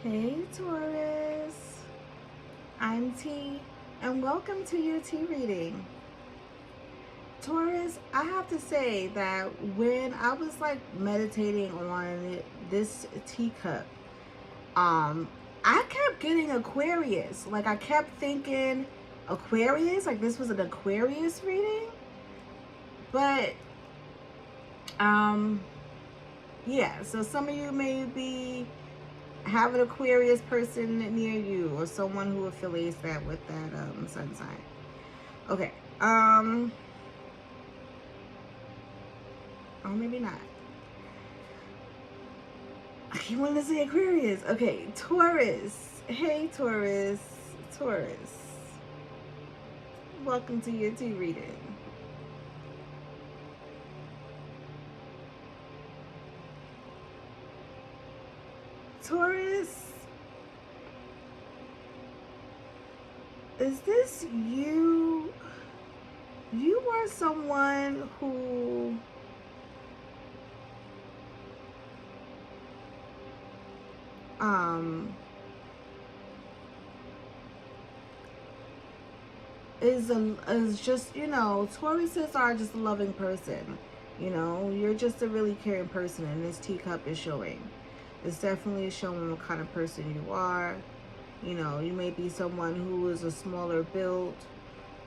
Hey Taurus, I'm T, and welcome to your tea reading. Taurus, I have to say that when I was like meditating on this teacup, um, I kept getting Aquarius. Like I kept thinking Aquarius, like this was an Aquarius reading, but um, yeah. So some of you may be have an Aquarius person near you or someone who affiliates that with that sun sign. Okay. Or maybe not. I keep wanting to say Aquarius. Okay, Taurus. Hey Taurus. Taurus. Welcome to your tea reading. Taurus, is this you? You are someone who um is just, Tauruses are just a loving person. You're just a really caring person, and this teacup is showing. It's definitely showing what kind of person you are. You may be someone who is a smaller build,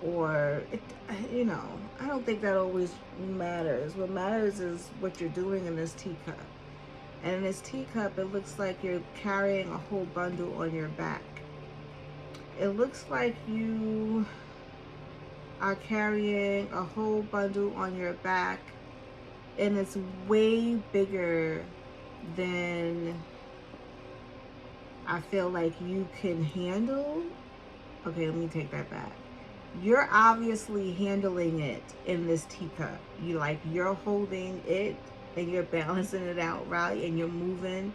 or I don't think that always matters. What matters is what you're doing in this teacup. And in this teacup, it looks like you're carrying a whole bundle on your back. It looks like you are carrying a whole bundle on your back, and it's way bigger than I feel like you can handle. Okay, let me take that back. You're obviously handling it in this teacup. You're holding it and you're balancing it out right, and you're moving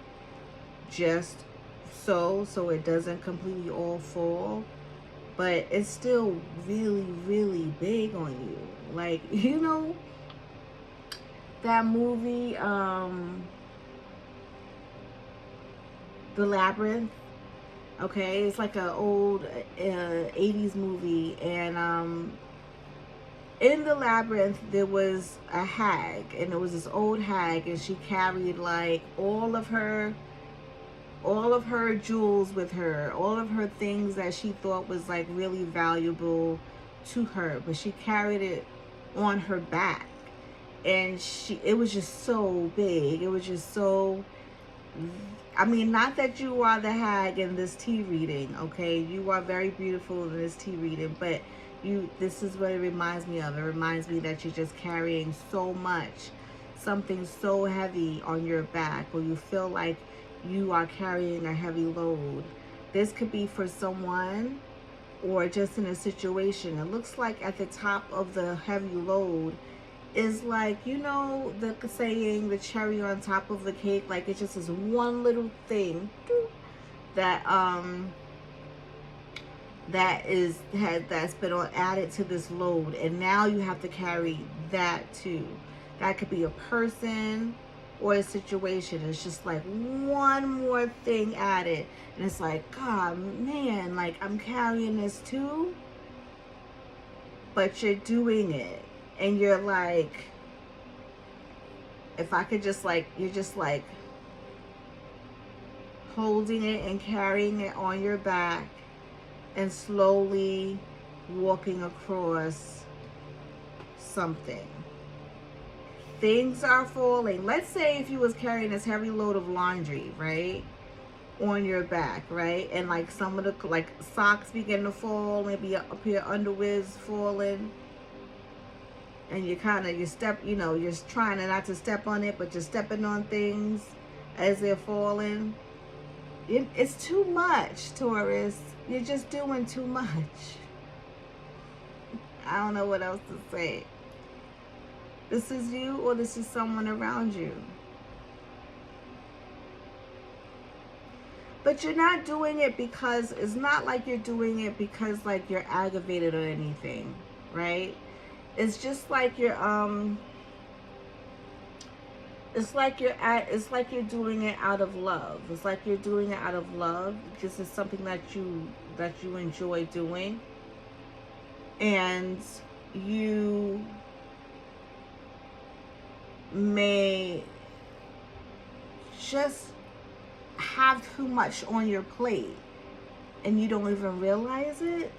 just so it doesn't completely all fall, but it's still really, really big on you. Like, that movie, The Labyrinth. Okay, it's like an old 80s movie, and in The Labyrinth there was a hag, and it was this old hag, and she carried like all of her jewels with her, all of her things that she thought was like really valuable to her, but she carried it on her back, and it was just so big. It was just so, I mean, not that you are the hag in this tea reading, okay? You are very beautiful in this tea reading, but this is what it reminds me of. It reminds me that you're just carrying so much, something so heavy on your back, or you feel like you are carrying a heavy load. This could be for someone or just in a situation. It looks like at the top of the heavy load is like, the saying, the cherry on top of the cake. Like, it's just this one little thing that that's been added to this load, and now you have to carry that too. That could be a person or a situation. It's just like one more thing added, and it's like, God, man, like I'm carrying this too, but you're doing it, and you're like, if I could just like, you're just like holding it and carrying it on your back and slowly walking across something. Things are falling. Let's say if you was carrying this heavy load of laundry, right, on your back, right, and like some of the like socks begin to fall, maybe a pair of underwear's falling, and you're trying not to step on it, but you're stepping on things as they're falling. It's too much, Taurus. You're just doing too much. I don't know what else to say. This is you, or this is someone around you. But you're not doing it because, it's not like you're doing it because like you're aggravated or anything, right? It's just like it's like you're doing it out of love. It's like you're doing it out of love. This is something that you enjoy doing, and you may just have too much on your plate and you don't even realize it.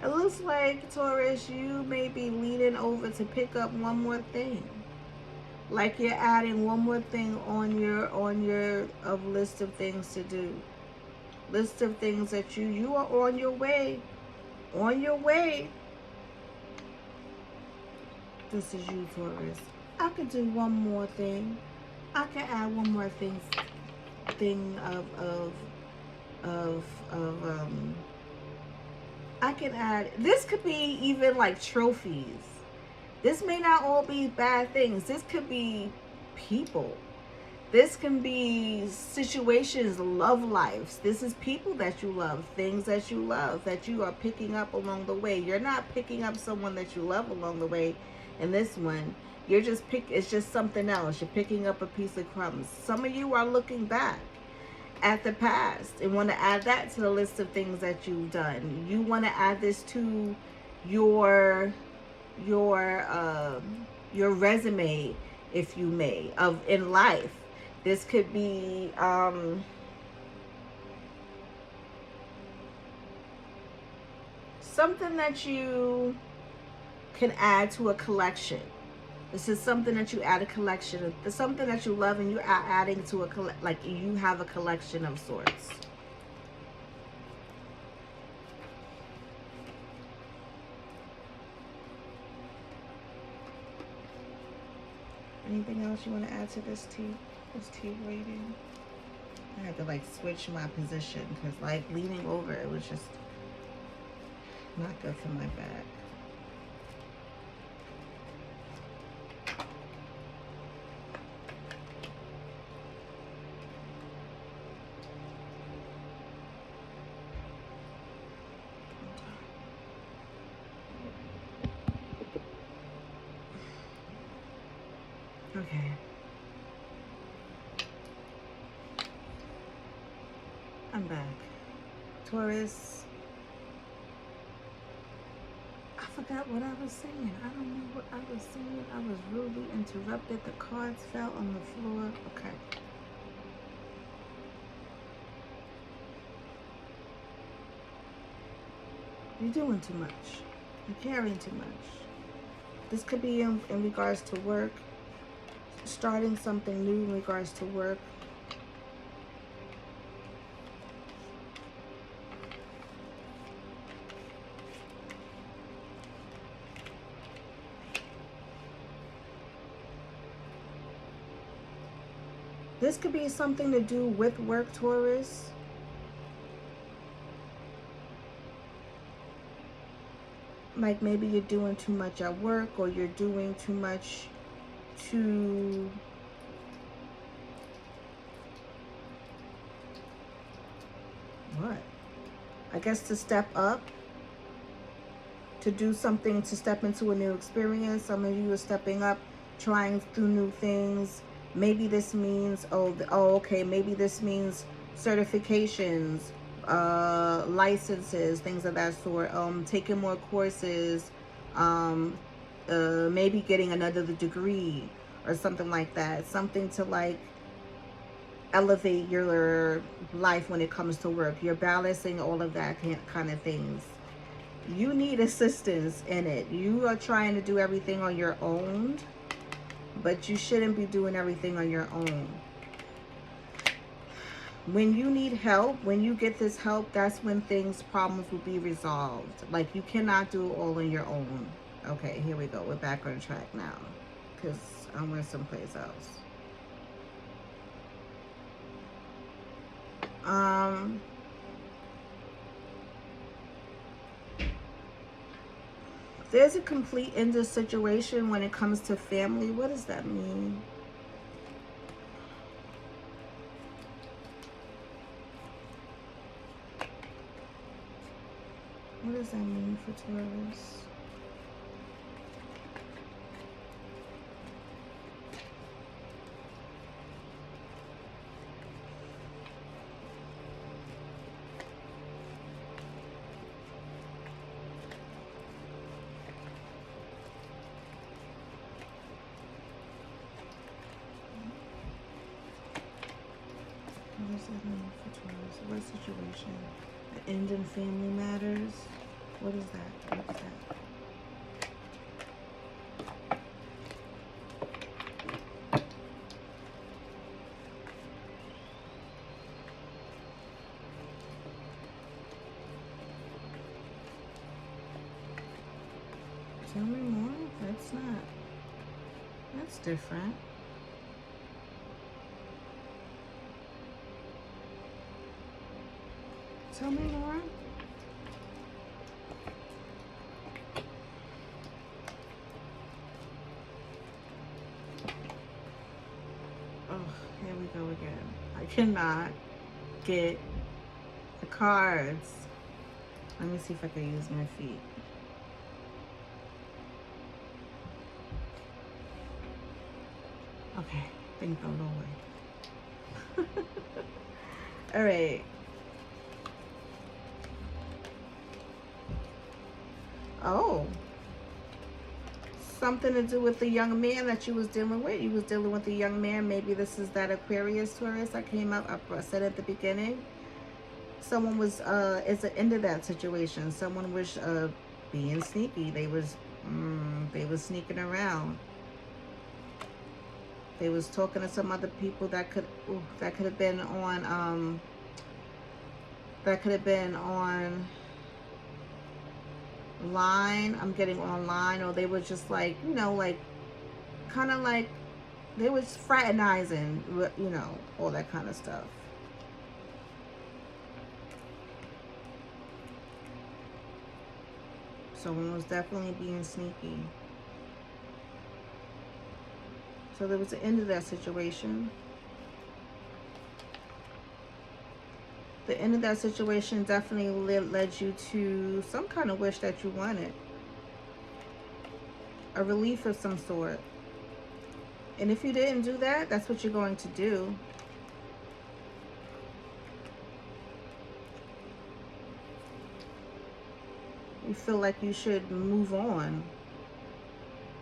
It looks like, Taurus, you may be leaning over to pick up one more thing. Like you're adding one more thing on your list of things to do. List of things that you are on your way. On your way. This is you, Taurus. I could do one more thing. I can add one more thing I can add, this could be even like trophies. This may not all be bad things. This could be people. This can be situations, love lives. This is people that you love, things that you love, that you are picking up along the way. You're not picking up someone that you love along the way in this one. You're just it's just something else. You're picking up a piece of crumbs. Some of you are looking back at the past and want to add that to the list of things that you've done. You want to add this to your resume, if you may, of in life. This could be something that you can add to a collection. This is something that you add a collection. It's something that you love and you're adding to a like you have a collection of sorts. Anything else you want to add to this tea reading? I had to like switch my position because like leaning over, it was just not good for my back. Okay. I'm back. Taurus, I forgot what I was saying. I don't know what I was saying. I was rudely interrupted. The cards fell on the floor. Okay. You're doing too much. You're carrying too much. This could be in regards to work. Starting something new in regards to work. This could be something to do with work, Taurus. Like maybe you're doing too much at work, or you're doing too much to what? I guess to step up, to do something, to step into a new experience. Some of you are stepping up, trying through new things. Maybe this means, okay, maybe this means certifications, licenses, things of that sort, taking more courses, maybe getting another degree or something like that. Something to like elevate your life when it comes to work. You're balancing all of that kind of things. You need assistance in it. You are trying to do everything on your own, but you shouldn't be doing everything on your own. When you need help, when you get this help, that's when problems will be resolved. Like you cannot do it all on your own. Okay, here we go. We're back on track now because I went someplace else. There's a complete end of situation when it comes to family. What does that mean? What does that mean for Taurus? What does that mean for Taurus? What situation? The end in family matters. What is that? What is that? Tell me more. That's not. That's different. Tell me more. Oh, here we go again. I cannot get the cards. Let me see if I can use my feet. Okay, think the Lord. All right. Oh, something to do with the young man that you was dealing with. You was dealing with a young man. Maybe this is that Aquarius Taurus I came up. I said at the beginning. Someone was it's the end of that situation. Someone was being sneaky. They was sneaking around. They was talking to some other people that could have been on line. I'm getting online, or they were just like, you know, like kind of like they was fraternizing, you know, all that kind of stuff. Someone was definitely being sneaky. So there was the end of that situation. The end of that situation definitely led you to some kind of wish that you wanted. A relief of some sort. And if you didn't do that, that's what you're going to do. You feel like you should move on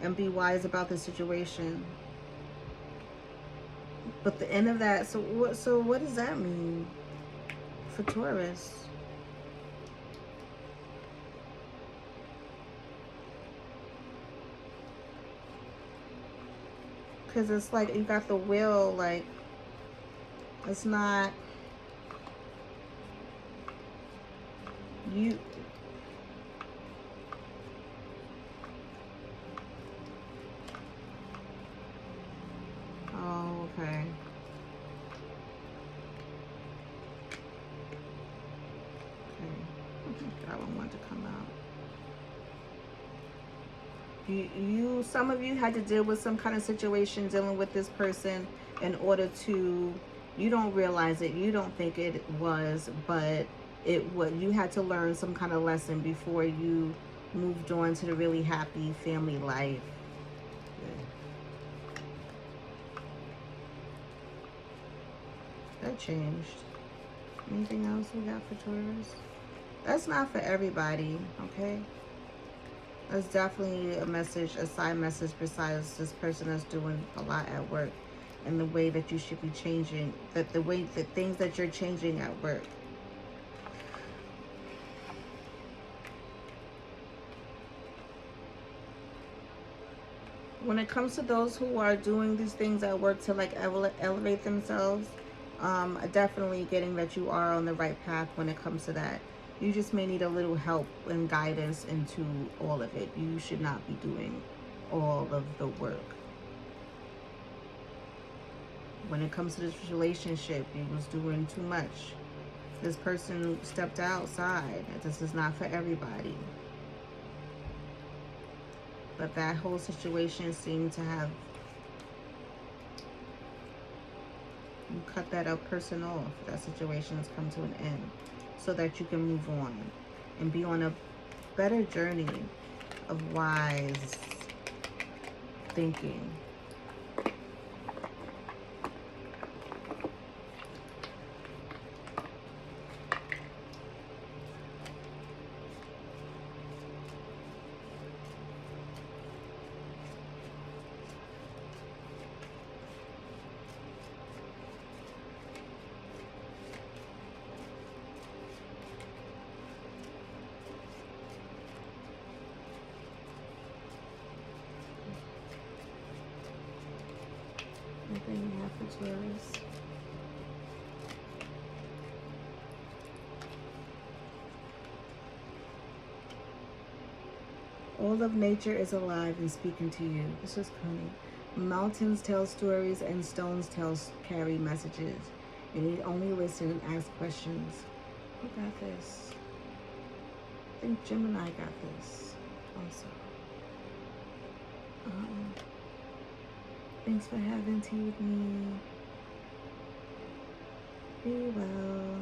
and be wise about the situation. But the end of that, so what does that mean for Taurus? Because it's like you got the will, like it's not you. Oh, okay. That one wanted to come out. Some of you had to deal with some kind of situation dealing with this person in order to, you don't realize it, you don't think it was, but you had to learn some kind of lesson before you moved on to the really happy family life. That changed. Anything else we got for Taurus? That's not for everybody, okay? That's definitely a message, a side message besides this person that's doing a lot at work, and the way that you should be changing, the things that you're changing at work. When it comes to those who are doing these things at work to like elevate themselves, definitely getting that you are on the right path when it comes to that. You just may need a little help and guidance into all of it. You should not be doing all of the work. When it comes to this relationship, you was doing too much. This person stepped outside. This is not for everybody. But that whole situation seemed to have, you cut that up person off. That situation has come to an end so that you can move on and be on a better journey of wise thinking. Anything you have for Taurus? All of nature is alive and speaking to you. This is funny. Mountains tell stories and stones carry messages. You need only listen and ask questions. Who got this? I think Gemini got this also. Thanks for having tea with me. Be well.